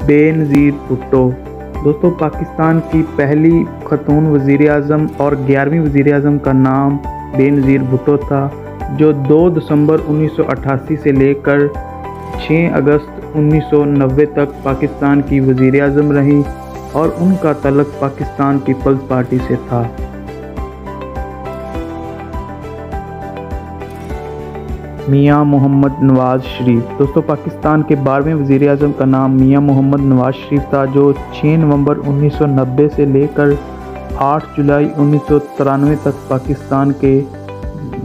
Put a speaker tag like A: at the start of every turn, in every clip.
A: بے نظیر بھٹو دوستو پاکستان کی پہلی خاتون وزیر اعظم اور 11ویں وزیر اعظم کا نام بے نظیر بھٹو تھا، جو 2 دسمبر 1988 سے لے کر 6 اگست 1990 تک پاکستان کی وزیر اعظم رہیں اور ان کا تعلق پاکستان پیپلز پارٹی سے تھا۔ میاں محمد نواز شریف دوستو پاکستان کے 12ویں وزیر اعظم کا نام میاں محمد نواز شریف تھا، جو 6 نومبر 1990 سے لے کر 8 جولائی 1993 تک پاکستان کے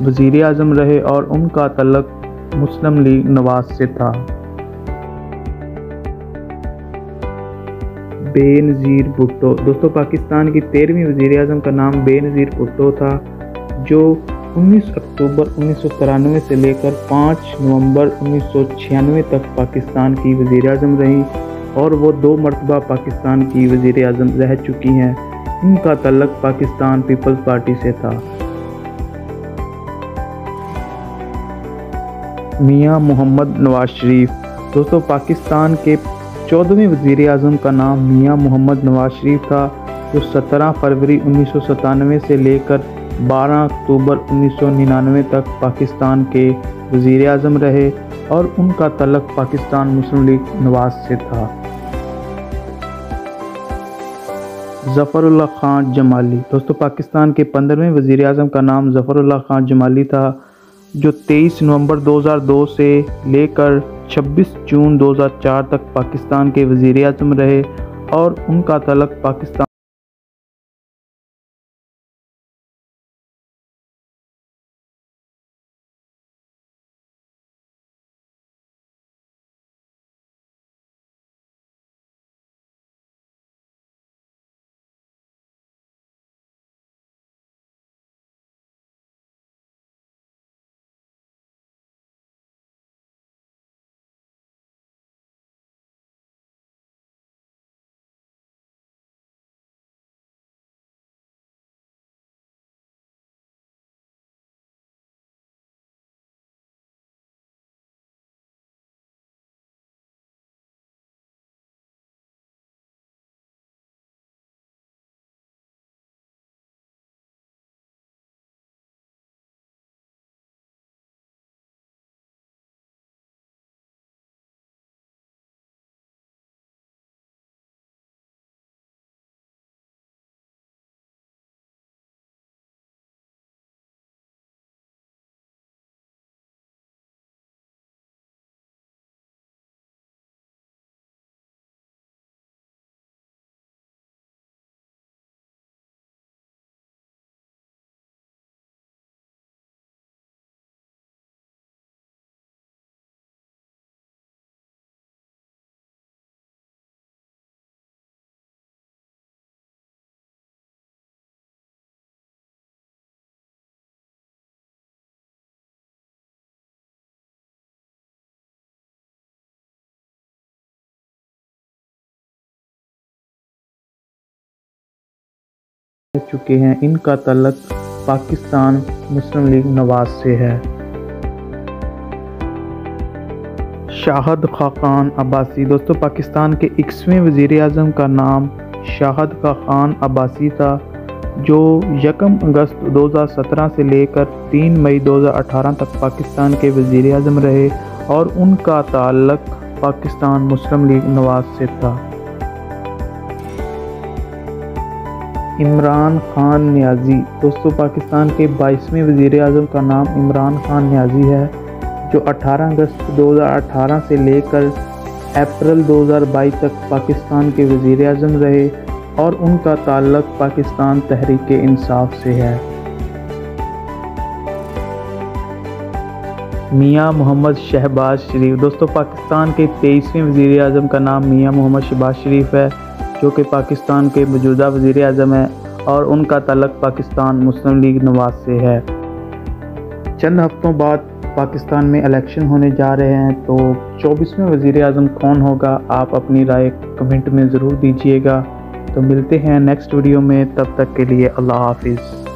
A: وزیر اعظم رہے اور ان کا تعلق مسلم لیگ نواز سے تھا۔ بے نظیر بھٹو دوستو پاکستان کی 13ویں وزیر اعظم کا نام بے نظیر بھٹو تھا، جو 19 اکتوبر 1993 سے لے کر 5 نومبر 1996 تک پاکستان کی وزیر اعظم رہیں اور وہ 2 مرتبہ پاکستان کی وزیر اعظم رہ چکی ہیں۔ ان کا تعلق پاکستان پیپلز پارٹی سے تھا۔ میاں محمد نواز شریف دوستو پاکستان کے 14ویں وزیر اعظم کا نام میاں محمد نواز شریف تھا، جو 17 فروری 1997 سے لے کر 12 اکتوبر 1999 تک پاکستان کے وزیر اعظم رہے اور ان کا تعلق پاکستان مسلم لیگ نواز سے تھا۔ ظفر اللہ خان جمالی دوستو پاکستان کے 15ویں وزیر اعظم کا نام ظفر اللہ خان جمالی تھا، جو 23 نومبر 2002 سے لے کر 26 جون 2004 تک پاکستان کے وزیر اعظم رہے اور ان کا تعلق پاکستان رہ چکے ہیں۔ ان کا تعلق پاکستان مسلم لیگ نواز سے ہے۔ شاہد خاقان عباسی دوستو پاکستان کے 21ویں وزیر اعظم کا نام شاہد خاقان عباسی تھا، جو 1 اگست 2017 سے لے کر 3 مئی 2018 تک پاکستان کے وزیر اعظم رہے اور ان کا تعلق پاکستان مسلم لیگ نواز سے تھا۔ عمران خان نیازی دوستو پاکستان کے 22ویں وزیر اعظم کا نام عمران خان نیازی ہے، جو 18 اگست 2018 سے لے کر اپریل 2022 تک پاکستان کے وزیر اعظم رہے اور ان کا تعلق پاکستان تحریک انصاف سے ہے۔ میاں محمد شہباز شریف دوستو پاکستان کے 23ویں وزیر اعظم کا نام میاں محمد شہباز شریف ہے، جو کہ پاکستان کے موجودہ وزیر اعظم ہیں اور ان کا تعلق پاکستان مسلم لیگ نواز سے ہے۔ چند ہفتوں بعد پاکستان میں الیکشن ہونے جا رہے ہیں، تو 24ویں وزیر اعظم کون ہوگا، آپ اپنی رائے کمنٹ میں ضرور دیجیے گا۔ تو ملتے ہیں نیکسٹ ویڈیو میں، تب تک کے لیے اللہ حافظ۔